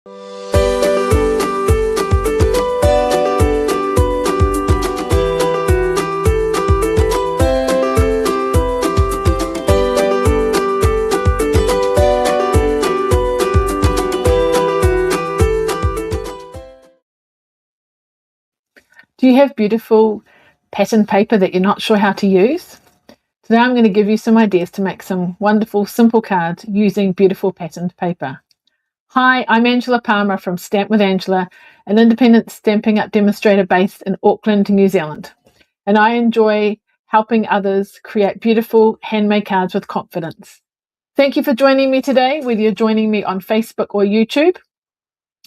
Do you have beautiful pattern paper that you're not sure how to use? Today I'm going to give you some ideas to make some wonderful simple cards using beautiful patterned paper. Hi, I'm Angela Palmer from Stamp with Angela, an independent Stampin' Up demonstrator based in Auckland, New Zealand. And I enjoy helping others create beautiful handmade cards with confidence. Thank you for joining me today, whether you're joining me on Facebook or YouTube.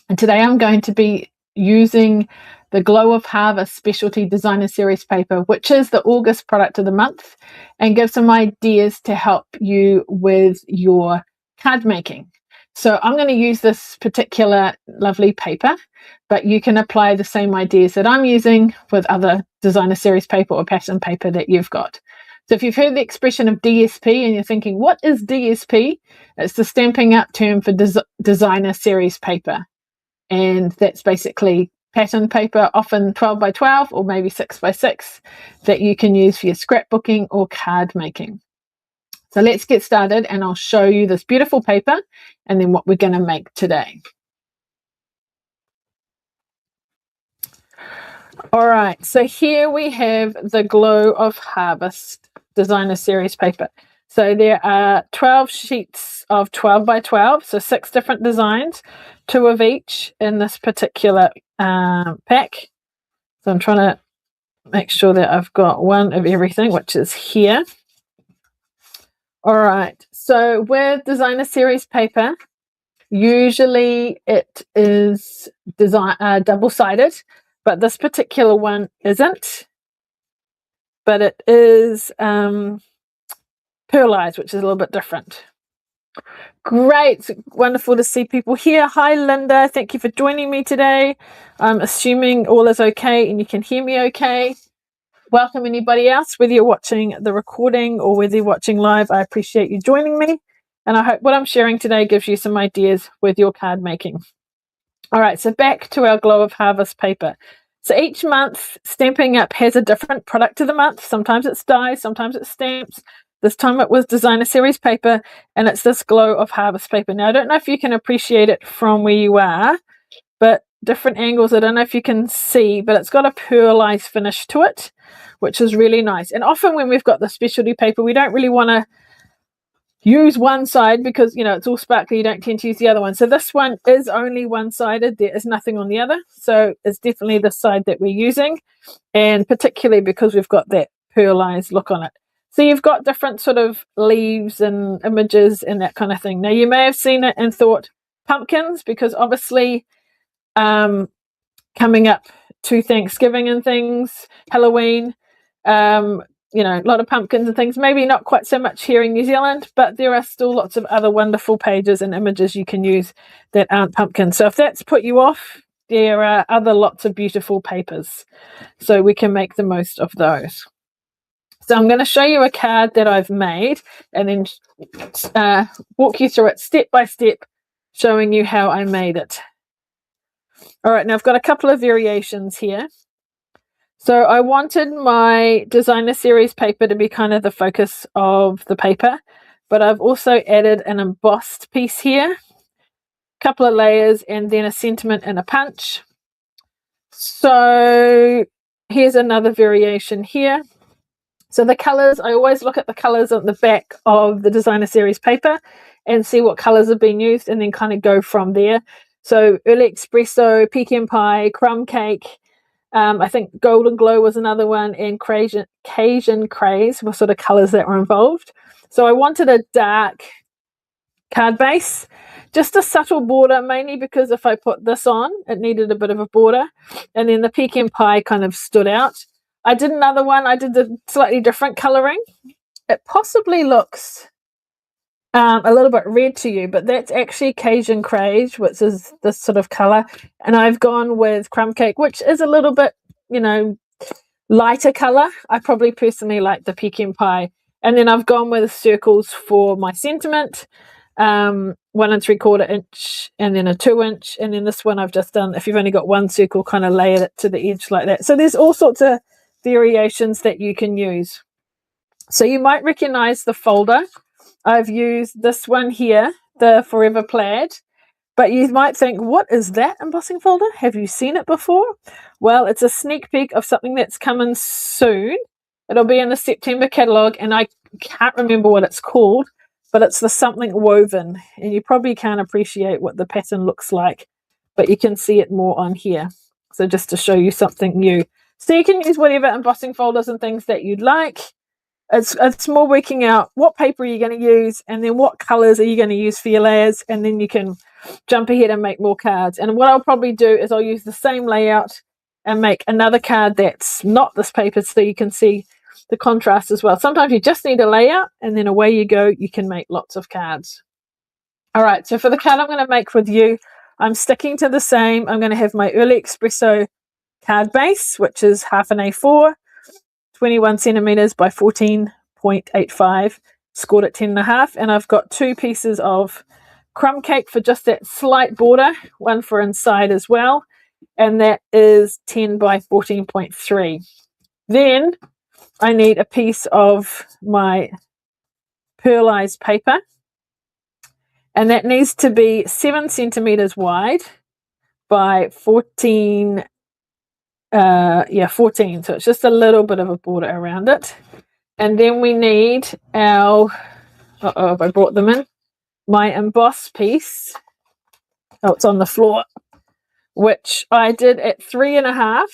And today I'm going to be using the Glow of Harvest Specialty Designer Series paper, which is the August product of the month, and give some ideas to help you with your card making. So I'm going to use this particular lovely paper, but you can apply the same ideas that I'm using with other designer series paper or pattern paper that you've got. So if you've heard the expression of DSP and you're thinking, what is DSP? It's the Stampin' Up term for designer series paper. And that's basically pattern paper, often 12 by 12 or maybe 6 by 6, that you can use for your scrapbooking or card making. So let's get started, and I'll show you this beautiful paper and then what we're going to make today. All right, so here we have the Glow of Harvest Designer Series paper. So there are 12 sheets of 12 by 12, so 6 different designs, 2 of each in this particular pack. So I'm trying to make sure that I've got one of everything, which is here. All right, so with designer series paper, usually it is double-sided, but this particular one isn't. But it is pearlised, which is a little bit different. Great, wonderful to see people here. Hi Linda, thank you for joining me today. I'm assuming all is okay and you can hear me okay. Welcome anybody else, whether you're watching the recording or whether you're watching live. I appreciate you joining me, and I hope what I'm sharing today gives you some ideas with your card making. All right, so back to our Glow of Harvest paper. So each month, Stampin' Up has a different product of the month. Sometimes it's dies, sometimes it's stamps. This time it was designer series paper, and it's this Glow of Harvest paper. Now, I don't know if you can appreciate it from where you are, but different angles, I don't know if you can see, but it's got a pearlised finish to it, which is really nice. And often when we've got the specialty paper, we don't really want to use one side because, you know, it's all sparkly. You don't tend to use the other one. So this one is only one-sided. There is nothing on the other. So it's definitely the side that we're using, and particularly because we've got that pearlised look on it. So you've got different sort of leaves and images and that kind of thing. Now, you may have seen it and thought pumpkins, because obviously coming up to Thanksgiving and things, Halloween, you know, a lot of pumpkins and things, maybe not quite so much here in New Zealand, but there are still lots of other wonderful pages and images you can use that aren't pumpkins. So if that's put you off, there are other lots of beautiful papers. So we can make the most of those. So I'm going to show you a card that I've made and then walk you through it step by step, showing you how I made it. All right, now I've got a couple of variations here. So I wanted my designer series paper to be kind of the focus of the paper, but I've also added an embossed piece here, a couple of layers, and then a sentiment and a punch. So here's another variation here. So the colors, I always look at the colors on the back of the designer series paper and see what colors have been used, and then kind of go from there. So early espresso, pecan pie, crumb cake, I think golden glow was another one, and Cajun craze were sort of colors that were involved. So I wanted a dark card base, just a subtle border, mainly because if I put this on, it needed a bit of a border, and then the pecan pie kind of stood out. I did another one. I did the slightly different coloring. It possibly looks a little bit red to you, but that's actually Cajun Craze, which is this sort of color. And I've gone with crumb cake, which is a little bit, you know, lighter color. I probably personally like the pecan pie. And then I've gone with circles for my sentiment. 1 3/4 inch and then a 2 inch, and then this one I've just done, if you've only got one circle, kind of layered it to the edge like that. So there's all sorts of variations that you can use. So you might recognize the folder. I've used this one here, the Forever Plaid, but you might think, what is that embossing folder? Have you seen it before? Well, it's a sneak peek of something that's coming soon. It'll be in the September catalogue, and I can't remember what it's called, but it's the something woven, and you probably can't appreciate what the pattern looks like, but you can see it more on here. So just to show you something new. So you can use whatever embossing folders and things that you'd like. It's more working out what paper are you going to use, and then what colors are you going to use for your layers, and then you can jump ahead and make more cards. And what I'll probably do is I'll use the same layout and make another card that's not this paper, so you can see the contrast as well. Sometimes you just need a layout, and then away you go. You can make lots of cards. All right, so for the card I'm going to make with you, I'm sticking to the same. I'm going to have my Early Espresso card base, which is half an A4, 21 centimeters by 14.85, scored at 10.5, and I've got 2 pieces of crumb cake for just that slight border, one for inside as well, and that is 10 by 14.3. Then I need a piece of my pearlised paper, and that needs to be 7 centimeters wide by 14, 14, so it's just a little bit of a border around it. And then we need our, I brought them in, my embossed piece. Oh, it's on the floor, which I did at 3.5,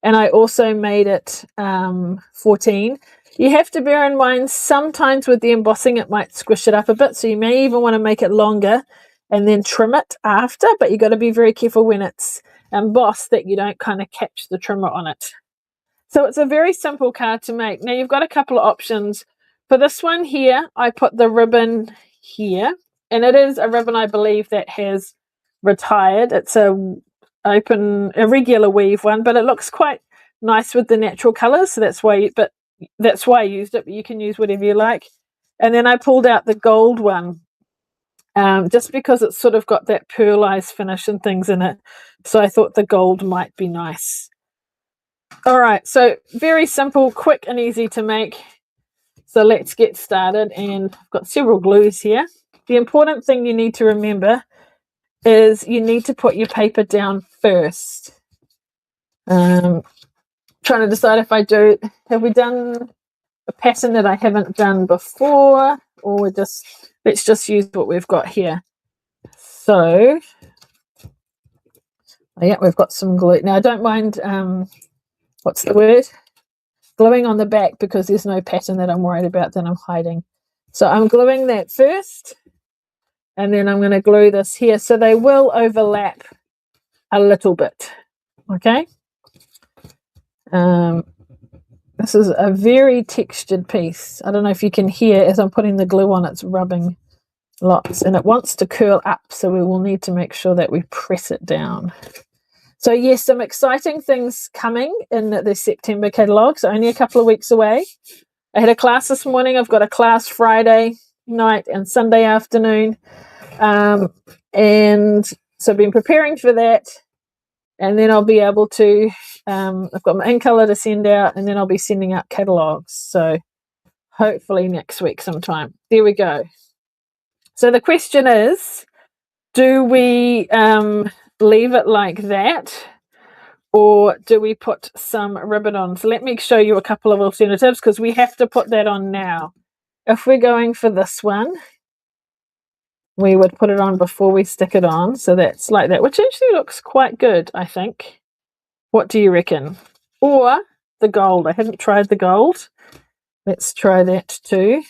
and I also made it 14. You have to bear in mind sometimes with the embossing it might squish it up a bit, so you may even want to make it longer and then trim it after, but you got to be very careful when it's embossed that you don't kind of catch the trimmer on it. So it's a very simple card to make. Now you've got a couple of options. For this one here, I put the ribbon here, and it is a ribbon I believe that has retired. It's a regular weave one, but it looks quite nice with the natural colors, so that's why I used it, but you can use whatever you like. And then I pulled out the gold one, just because it's sort of got that pearlized finish and things in it, so I thought the gold might be nice. All right, so very simple, quick and easy to make. So let's get started, and I've got several glues here. The important thing you need to remember is you need to put your paper down first. Trying to decide if have we done a pattern that I haven't done before, or let's just use what we've got here. So yeah, we've got some glue. Now I don't mind, what's the word? Gluing on the back, because there's no pattern that I'm worried about that I'm hiding. So I'm gluing that first, and then I'm going to glue this here. So they will overlap a little bit, okay? This is a very textured piece. I don't know if you can hear as I'm putting the glue on, it's rubbing lots, and it wants to curl up, so we will need to make sure that we press it down. So yes, some exciting things coming in the September catalogue, so only a couple of weeks away. I had a class this morning. I've got a class Friday night and Sunday afternoon, and so I've been preparing for that, and then I'll be able to, I've got my ink color to send out, and then I'll be sending out catalogues, so hopefully next week sometime. There we go. So the question is, do we leave it like that, or do we put some ribbon on? So let me show you a couple of alternatives, because we have to put that on now. If we're going for this one, we would put it on before we stick it on, so that's like that, which actually looks quite good, I think. What do you reckon? Or the gold. I haven't tried the gold. Let's try that too.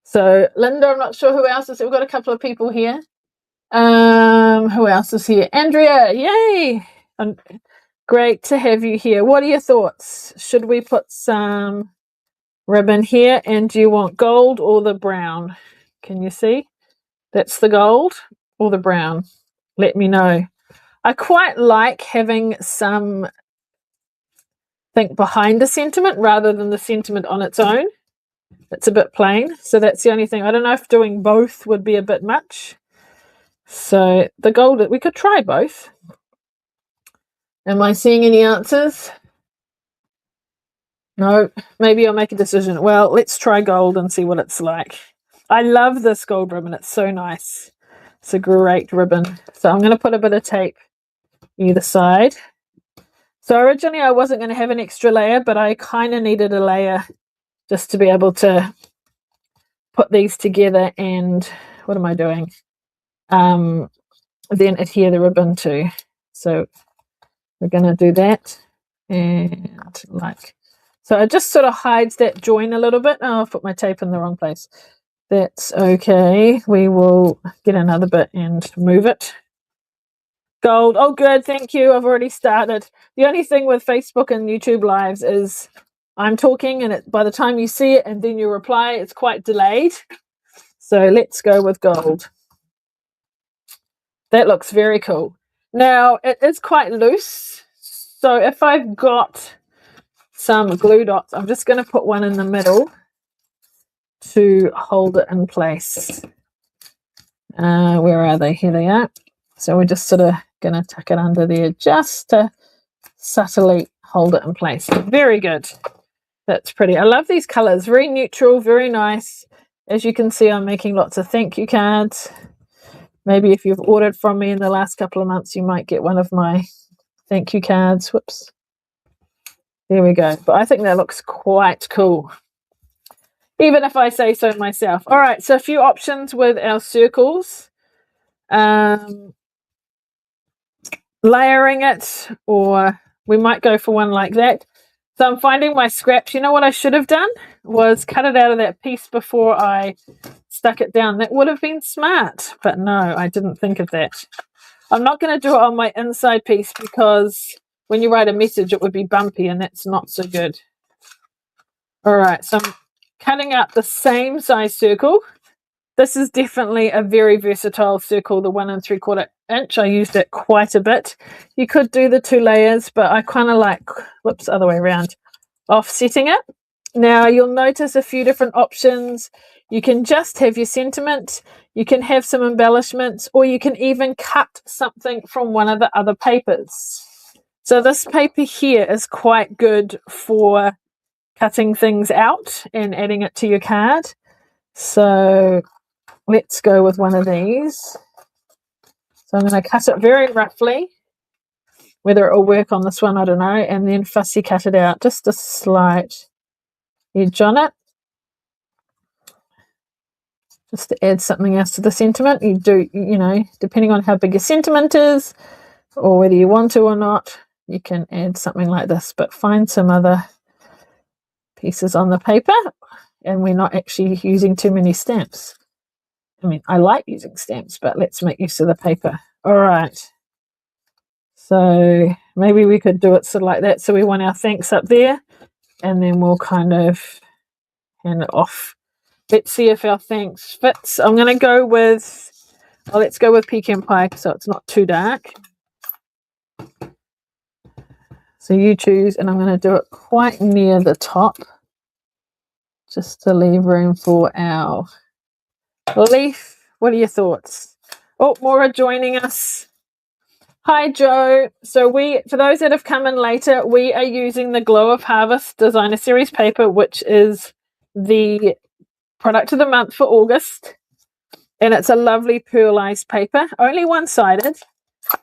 So Linda, I'm not sure who else is here. We've got a couple of people here. Who else is here? Andrea, yay! Great to have you here. What are your thoughts? Should we put some ribbon here? And do you want gold or the brown? Can you see? That's the gold or the brown. Let me know. I quite like having some think behind the sentiment rather than the sentiment on its own. It's a bit plain, so that's the only thing. I don't know if doing both would be a bit much. So the gold, we could try both. Am I seeing any answers? No, maybe I'll make a decision. Well, let's try gold and see what it's like. I love this gold ribbon. It's so nice. It's a great ribbon. So I'm going to put a bit of tape either side. So originally I wasn't going to have an extra layer, but I kind of needed a layer just to be able to put these together. And what am I doing? Then adhere the ribbon to. So we're going to do that. And like, so it just sort of hides that join a little bit. Oh, I've put my tape in the wrong place. That's okay. We will get another bit and move it. Gold. Oh, good. Thank you. I've already started. The only thing with Facebook and YouTube Lives is I'm talking and by the time you see it and then you reply, it's quite delayed. So let's go with gold. That looks very cool. Now, it is quite loose. So if I've got some glue dots, I'm just going to put one in the middle to hold it in place. Where are they? Here they are. So we're just sort of going to tuck it under there just to subtly hold it in place. Very good. That's pretty. I love these colors. Very neutral, very nice. As you can see, I'm making lots of thank you cards. Maybe if you've ordered from me in the last couple of months, you might get one of my thank you cards. Whoops. There we go. But I think that looks quite cool, even if I say so myself. All right, so a few options with our circles. Layering it, or we might go for one like that. So I'm finding my scraps. You know what I should have done was cut it out of that piece before I stuck it down. That would have been smart, but no, I didn't think of that. I'm not going to do it on my inside piece because when you write a message, it would be bumpy and that's not so good. All right, so I'm cutting out the same size circle. This is definitely a very versatile circle, the 1 3/4 inch. I used it quite a bit. You could do the 2 layers, but I kind of like, whoops, other way around, offsetting it. Now you'll notice a few different options. You can just have your sentiment, you can have some embellishments, or you can even cut something from one of the other papers. So this paper here is quite good for cutting things out and adding it to your card. So let's go with one of these. So I'm going to cut it very roughly. Whether it will work on this one, I don't know. And then fussy cut it out. Just a slight edge on it. Just to add something else to the sentiment. You do, you know, depending on how big your sentiment is or whether you want to or not, you can add something like this. But find some other pieces on the paper. And we're not actually using too many stamps. I mean, I like using stamps, but let's make use of the paper. All right. So maybe we could do it sort of like that. So we want our thanks up there, and then we'll kind of hand it off. Let's see if our thanks fits. I'm going to go with, well, let's go with pecan pie so it's not too dark. So you choose, and I'm going to do it quite near the top just to leave room for our leaf. What are your thoughts? Oh, Maura joining us. Hi, Joe. So for those that have come in later, we are using the Glow of Harvest Designer Series paper, which is the product of the month for August. And it's a lovely pearlised paper, only one-sided.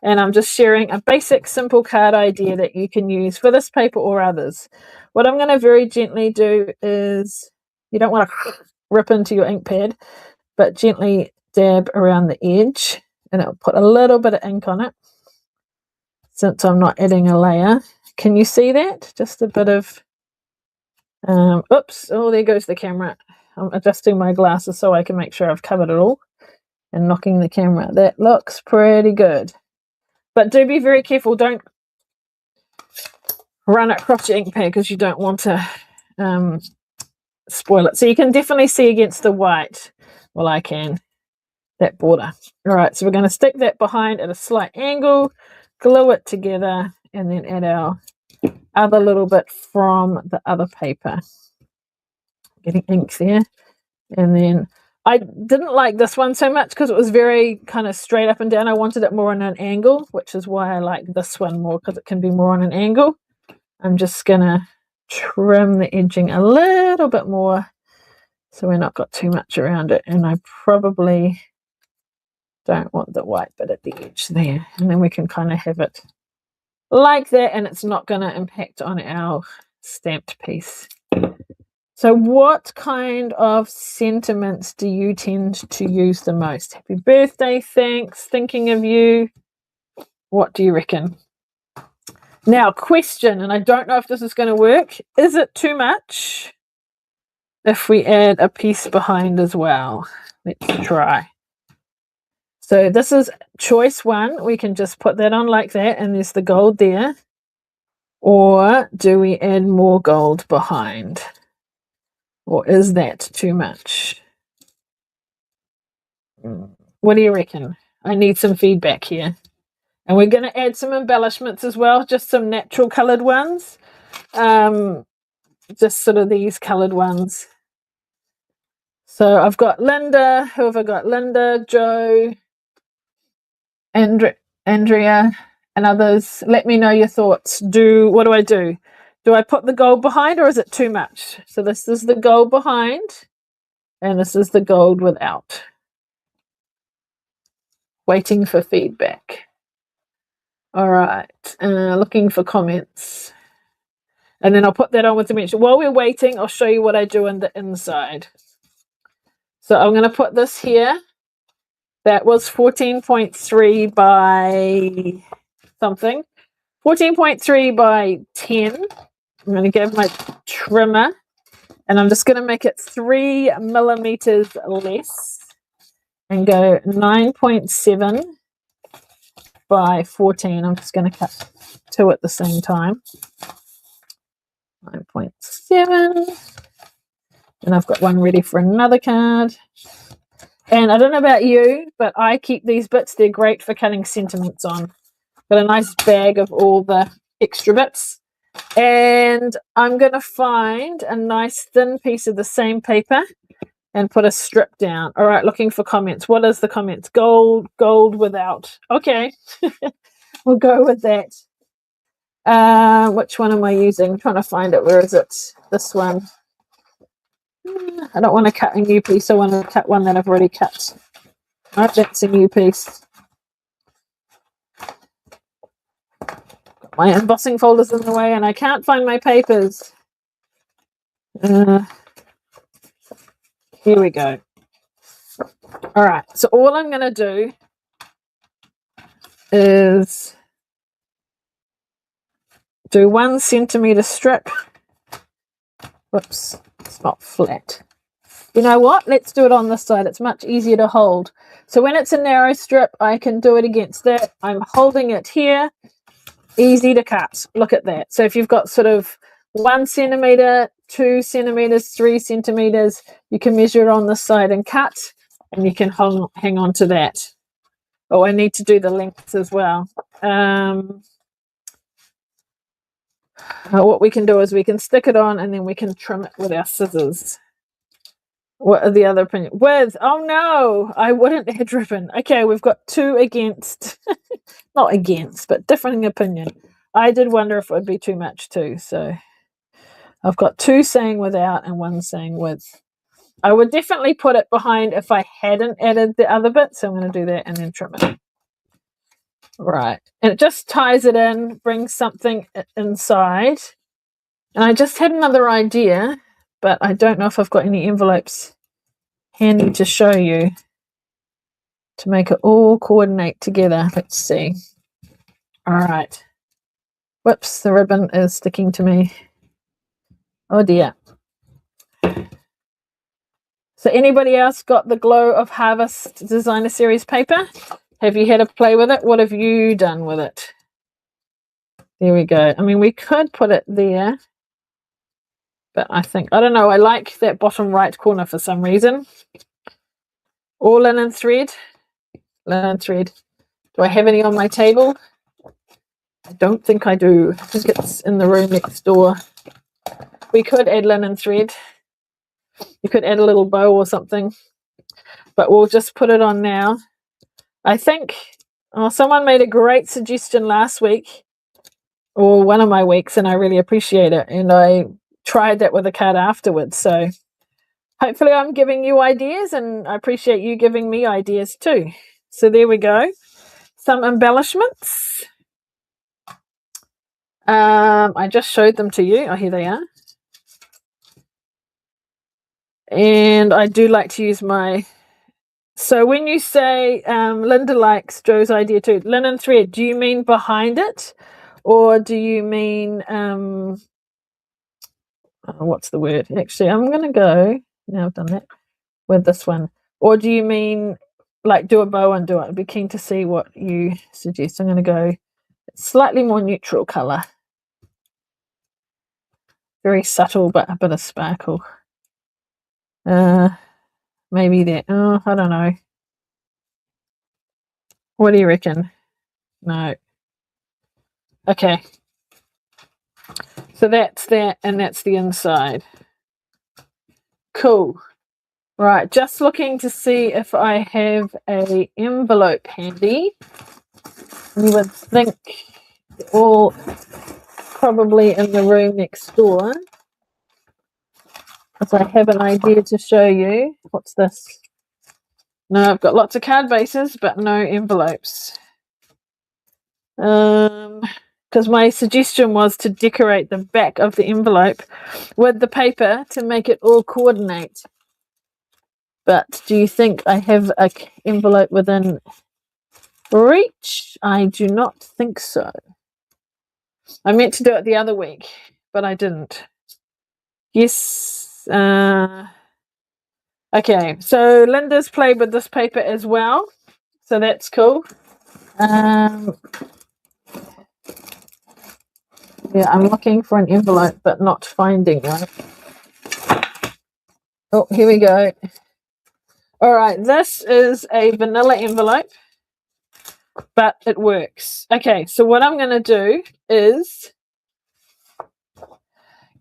And I'm just sharing a basic, simple card idea that you can use for this paper or others. What I'm going to very gently do is, you don't want to rip into your ink pad, but gently dab around the edge, and it'll put a little bit of ink on it since I'm not adding a layer. Can you see that? Just a bit of, oops, oh, there goes the camera. I'm adjusting my glasses so I can make sure I've covered it all and knocking the camera. That looks pretty good. But do be very careful. Don't run it across your ink pad because you don't want to spoil it. So you can definitely see against the white. Well, I can. That border. All right, so we're going to stick that behind at a slight angle, glue it together, and then add our other little bit from the other paper. getting ink there. And then I didn't like this one so much because it was very kind of straight up and down. I wanted it more on an angle, which is why I like this one more, because it can be more on an angle. I'm just gonna trim the edging a little bit more so we're not got too much around it. And I probably don't want the white bit at the edge there. And then we can kind of have it like that, and it's not going to impact on our stamped piece. So what kind of sentiments do you tend to use the most? Happy birthday, thanks, thinking of you. What do you reckon? Now, question, and I don't know if this is going to work. Is it too much if we add a piece behind as well? Let's try. So this is choice one. We can just put that on like that, and there's the gold there. Or do we add more gold behind? Or is that too much? What do you reckon? I need some feedback here. And we're going to add some embellishments as well, just some natural coloured ones. Just sort of these coloured ones. So I've got Linda. Who have I got? Linda, Joe, Andrea, and others. Let me know your thoughts. What do I do? Do I put the gold behind, or is it too much? So this is the gold behind, and this is the gold without. Waiting for feedback. All right, looking for comments. And then I'll put that on with the dimension. While we're waiting, I'll show you what I do in the inside. So I'm going to put this here. That was 14.3 by something. 14.3 by 10. I'm going to give my trimmer, and I'm just going to make it 3 millimeters less and go 9.7 by 14. I'm just going to cut 2 at the same time. 9.7. And I've got one ready for another card. And I don't know about you, but I keep these bits. They're great for cutting sentiments on. Got a nice bag of all the extra bits. And I'm going to find a nice thin piece of the same paper and put a strip down. All right, looking for comments. What is the comments? Gold without. Okay, we'll go with that. Which one am I using? I'm trying to find it. Where is it? This one. I don't want to cut a new piece. I want to cut one that I've already cut. Oh, that's a new piece. Got my embossing folders in the way, and I can't find my papers. Here we go. All right, so all I'm going to do is do 1 centimeter strip. Whoops, it's not flat. You know what? Let's do it on this side. It's much easier to hold. So when it's a narrow strip, I can do it against that. I'm holding it here. Easy to cut. Look at that. So if you've got sort of 1 centimeter, 2 centimeters, 3 centimeters, you can measure it on this side and cut, and you can hang on to that. Oh, I need to do the lengths as well. What we can do is we can stick it on, and then we can trim it with our scissors. What are the other opinions? Oh no, I wouldn't add ribbon. Okay, we've got 2 against. Not against, but differing opinion. I did wonder if it would be too much too. So I've got 2 saying without and 1 saying with. I would definitely put it behind if I hadn't added the other bit. So I'm going to do that and then trim it. Right. And it just ties it in, brings something inside. And I just had another idea, but I don't know if I've got any envelopes handy to show you to make it all coordinate together. Let's see. All right. Whoops, the ribbon is sticking to me. Oh dear. So anybody else got the Glow of Harvest Designer Series paper? Have you had a play with it? What have you done with it? There we go. I mean, we could put it there, but I don't know, I like that bottom right corner for some reason. All linen thread. Linen thread. Do I have any on my table? I don't think I do. I think it's in the room next door. We could add linen thread. You could add a little bow or something, but we'll just put it on now. I think someone made a great suggestion last week, or one of my weeks, and I really appreciate it. And I tried that with a card afterwards. So hopefully I'm giving you ideas, and I appreciate you giving me ideas too. So there we go. Some embellishments. I just showed them to you. Oh, here they are. And I do like to use my... So when you say Linda likes Joe's idea too, linen thread, do you mean behind it? Or do you mean... what's the word? Actually, I'm going to go... Now I've done that with this one. Or do you mean like do a bow and do it? I'd be keen to see what you suggest. I'm going to go slightly more neutral colour. Very subtle, but a bit of sparkle. Maybe that. Oh, I don't know. What do you reckon? No. Okay. So that's that, and that's the inside. Cool. Right, just looking to see if I have a envelope handy. You would think all probably in the room next door. Because I have an idea to show you. What's this? No, I've got lots of card bases, but no envelopes. Because my suggestion was to decorate the back of the envelope with the paper to make it all coordinate. But do you think I have an envelope within reach? I do not think so. I meant to do it the other week, but I didn't. Yes. Okay, so Linda's played with this paper as well, so that's cool. Yeah, I'm looking for an envelope, but not finding one. Oh, here we go. All right, this is a vanilla envelope, but it works. Okay, so what I'm going to do is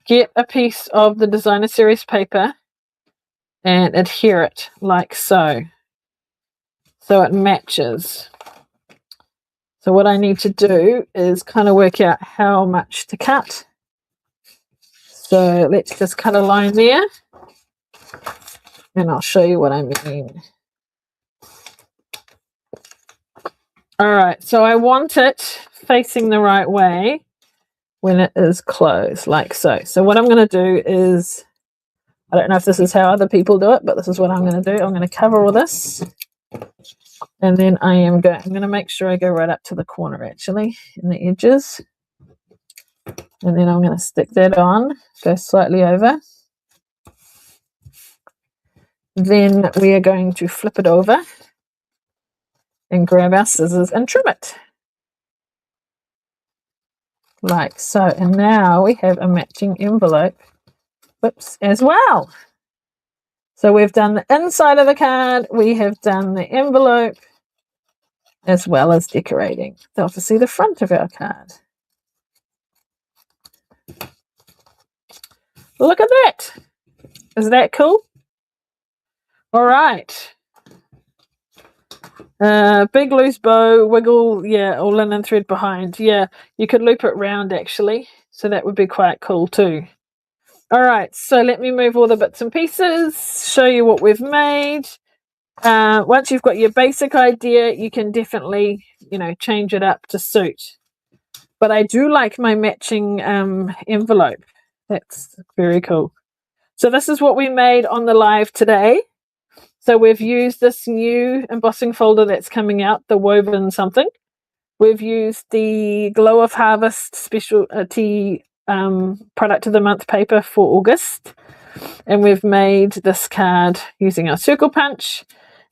get a piece of the designer series paper and adhere it like so it matches. So what I need to do is kind of work out how much to cut. So let's just cut a line there, and I'll show you what I mean. All right, so I want it facing the right way when it is closed, like so. So what I'm going to do is, I don't know if this is how other people do it, but this is what I'm going to do. I'm going to cover all this, and then I'm going to make sure I go right up to the corner, actually, in the edges. And then I'm going to stick that on, go slightly over. Then we are going to flip it over and grab our scissors and trim it. Like so. And now we have a matching envelope, whoops, as well. So we've done the inside of the card, we have done the envelope, as well as decorating. So to see the front of our card. Look at that. Is that cool? All right. Big loose bow, wiggle, yeah, or linen thread behind. Yeah, you could loop it round actually. So that would be quite cool too. All right, so let me move all the bits and pieces, show you what we've made. Once you've got your basic idea, you can definitely, change it up to suit. But I do like my matching envelope. That's very cool. So this is what we made on the live today. So we've used this new embossing folder that's coming out, the woven something. We've used the Glow of Harvest specialty product of the month paper for August. And we've made this card using our circle punch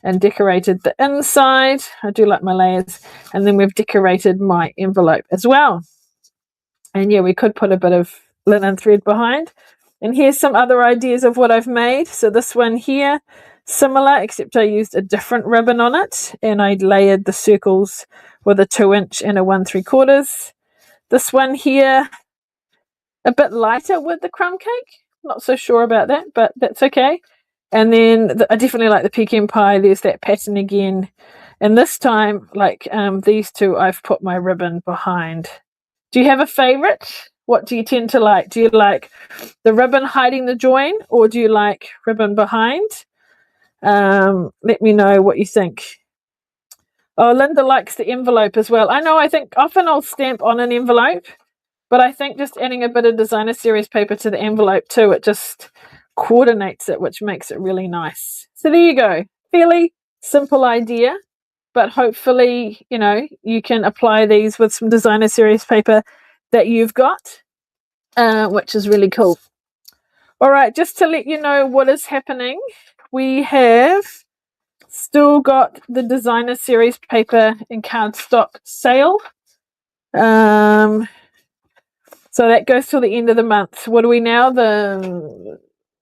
and decorated the inside. I do like my layers. And then we've decorated my envelope as well. And yeah, we could put a bit of linen thread behind. And here's some other ideas of what I've made. So this one here, similar, except I used a different ribbon on it. And I layered the circles with a 2-inch and a 1 3/4. This one here, a bit lighter with the crumb cake. Not so sure about that, but that's okay. And then I definitely like the pecan pie. There's that pattern again. And this time, like these two, I've put my ribbon behind. Do you have a favorite? What do you tend to like? Do you like the ribbon hiding the join, or do you like ribbon behind? Let me know what you think. Oh, Linda likes the envelope as well. I know, I think often I'll stamp on an envelope, but I think just adding a bit of designer series paper to the envelope too, it just coordinates it, which makes it really nice. So there you go. Fairly simple idea, but hopefully, you know, you can apply these with some designer series paper that you've got, which is really cool. All right, just to let you know what is happening, we have still got the designer series paper and cardstock sale. So that goes till the end of the month. What are we now? The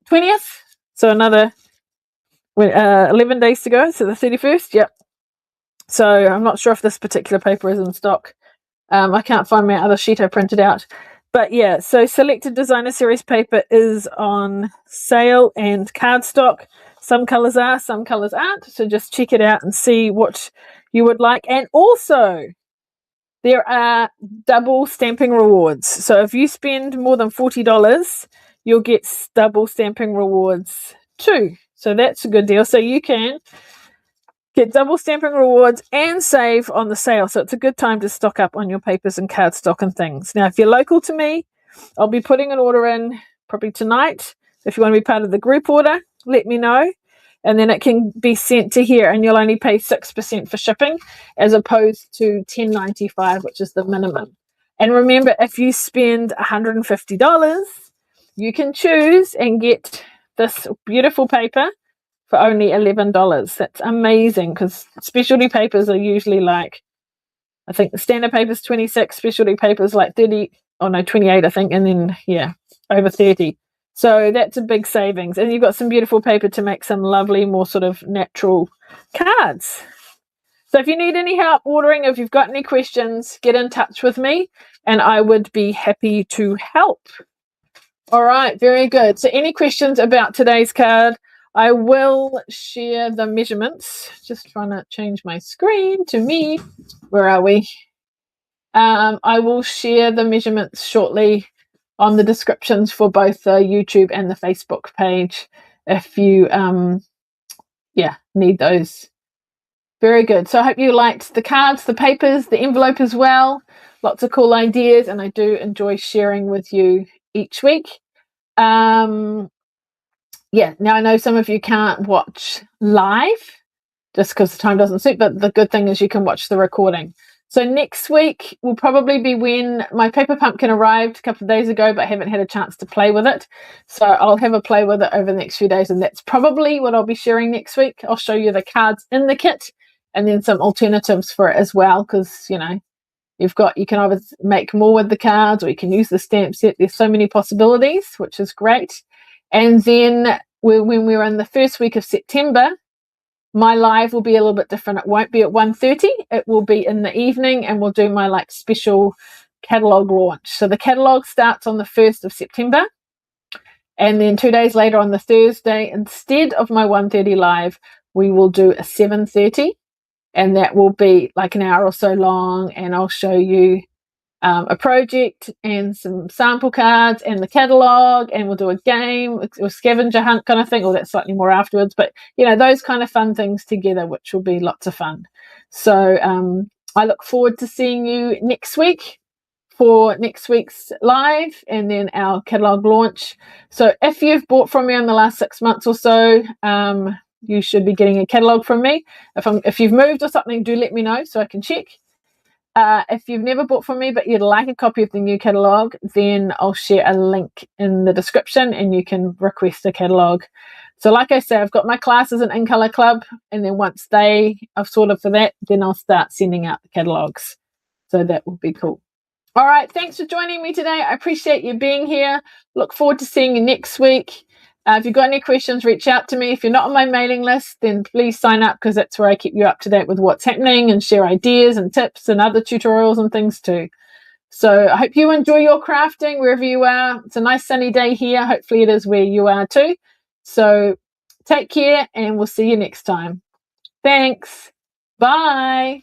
20th? So another 11 days to go. So the 31st. Yep. So I'm not sure if this particular paper is in stock. I can't find my other sheet I printed out. But yeah, so selected designer series paper is on sale, and cardstock. Some colors are, some colors aren't. So just check it out and see what you would like. And also, there are double stamping rewards. So if you spend more than $40, you'll get double stamping rewards too. So that's a good deal. So you can get double stamping rewards and save on the sale. So it's a good time to stock up on your papers and cardstock and things. Now, if you're local to me, I'll be putting an order in probably tonight. If you want to be part of the group order, let me know. And then it can be sent to here, and you'll only pay 6% for shipping as opposed to $10.95, which is the minimum. And remember, if you spend $150, you can choose and get this beautiful paper for only $11. That's amazing, because specialty papers are usually like, I think the standard paper is 26, specialty papers like 30, oh no, 28, I think, and then yeah, over 30. So that's a big savings. And you've got some beautiful paper to make some lovely, more sort of natural cards. So if you need any help ordering, if you've got any questions, get in touch with me and I would be happy to help. All right, very good. So any questions about today's card? I will share the measurements. Just trying to change my screen to me. Where are we? I will share the measurements shortly on the descriptions for both the YouTube and the Facebook page if you need those. Very good. So I hope you liked the cards, the papers, the envelope as well. Lots of cool ideas, and I do enjoy sharing with you each week. Now I know some of you can't watch live just because the time doesn't suit, but the good thing is you can watch the recording. So next week will probably be when my paper pumpkin arrived a couple of days ago, but I haven't had a chance to play with it. So I'll have a play with it over the next few days, and that's probably what I'll be sharing next week. I'll show you the cards in the kit and then some alternatives for it as well, because, you know, you can either make more with the cards or you can use the stamp set. There's so many possibilities, which is great. And then when we're in the first week of September, my live will be a little bit different. It won't be at 1:30. It will be in the evening, and we'll do my like special catalog launch. So the catalog starts on the 1st of September. And then 2 days later on the Thursday, instead of my 1:30 live, we will do a 7:30. And that will be like an hour or so long. And I'll show you a project and some sample cards and the catalog, and we'll do a game or scavenger hunt kind of thing, or that's slightly more afterwards, but you know, those kind of fun things together, which will be lots of fun. So I look forward to seeing you next week for next week's live and then our catalog launch. So if you've bought from me in the last 6 months or so, you should be getting a catalog from me. If you've moved or something, do let me know so I can check. If you've never bought from me but you'd like a copy of the new catalogue, then I'll share a link in the description and you can request a catalogue. So like I say, I've got my classes in In-Colour Club, and then once they are sorted for that, then I'll start sending out the catalogues. So that will be cool. All right, thanks for joining me today. I appreciate you being here. Look forward to seeing you next week. If you've got any questions, reach out to me. If you're not on my mailing list, then please sign up, because that's where I keep you up to date with what's happening and share ideas and tips and other tutorials and things too. So I hope you enjoy your crafting wherever you are. It's a nice sunny day here. Hopefully it is where you are too. So take care and we'll see you next time. Thanks. Bye.